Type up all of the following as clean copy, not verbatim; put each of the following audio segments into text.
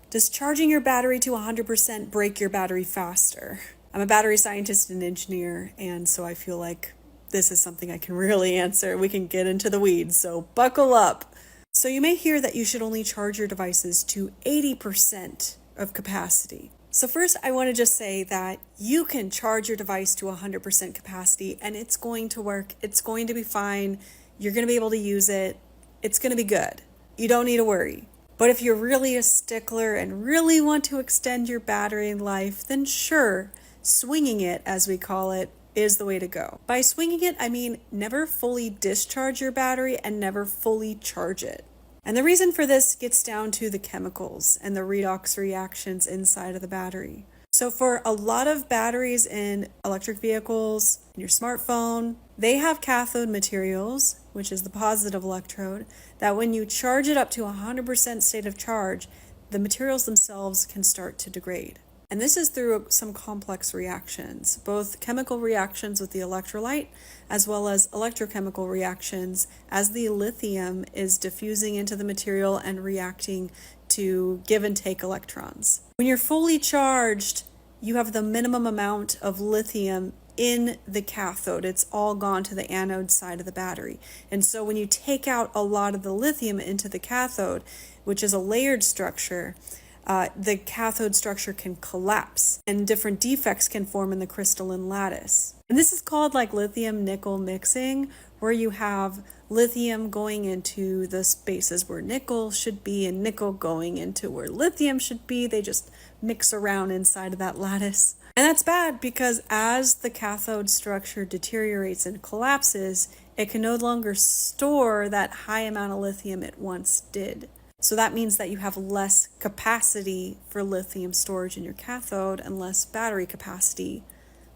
Does charging your battery to 100% break your battery faster? I'm a battery scientist and engineer, and so I feel like this is something I can really answer. We can get into the weeds, so buckle up. So you may hear that you should only charge your devices to 80% of capacity. So first, I want to just say that you can charge your device to 100% capacity and it's going to work. It's going to be fine. You're going to be able to use it. It's going to be good. You don't need to worry. But if you're really a stickler and really want to extend your battery life, then sure, swinging it, as we call it, is the way to go. By swinging it, I mean never fully discharge your battery and never fully charge it. And the reason for this gets down to the chemicals and the redox reactions inside of the battery. So for a lot of batteries in electric vehicles, in your smartphone, they have cathode materials, which is the positive electrode, that when you charge it up to 100% state of charge, the materials themselves can start to degrade. And this is through some complex reactions, both chemical reactions with the electrolyte, as well as electrochemical reactions as the lithium is diffusing into the material and reacting to give and take electrons. When you're fully charged, you have the minimum amount of lithium in the cathode. It's all gone to the anode side of the battery. And so when you take out a lot of the lithium into the cathode, which is a layered structure, the cathode structure can collapse and different defects can form in the crystalline lattice. And this is called like lithium nickel mixing, where you have lithium going into the spaces where nickel should be and nickel going into where lithium should be. They just mix around inside of that lattice. And that's bad because as the cathode structure deteriorates and collapses, it can no longer store that high amount of lithium it once did. So that means that you have less capacity for lithium storage in your cathode and less battery capacity,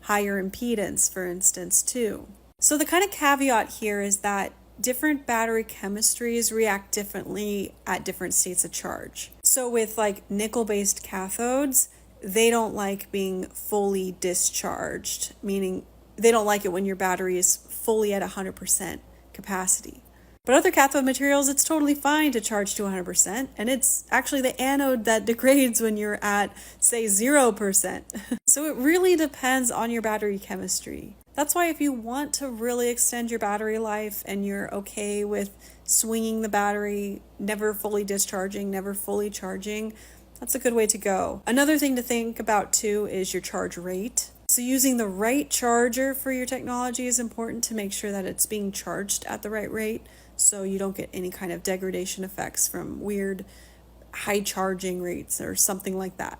higher impedance, for instance, too. So the kind of caveat here is that different battery chemistries react differently at different states of charge. So with like nickel-based cathodes, they don't like being fully discharged, meaning they don't like it when your battery is fully at 100% capacity. But other cathode materials, it's totally fine to charge to 100%, and it's actually the anode that degrades when you're at, say, 0%. So it really depends on your battery chemistry. That's why if you want to really extend your battery life and you're okay with swinging the battery, never fully discharging, never fully charging, that's a good way to go. Another thing to think about too is your charge rate. So using the right charger for your technology is important to make sure that it's being charged at the right rate, so you don't get any kind of degradation effects from weird high charging rates or something like that.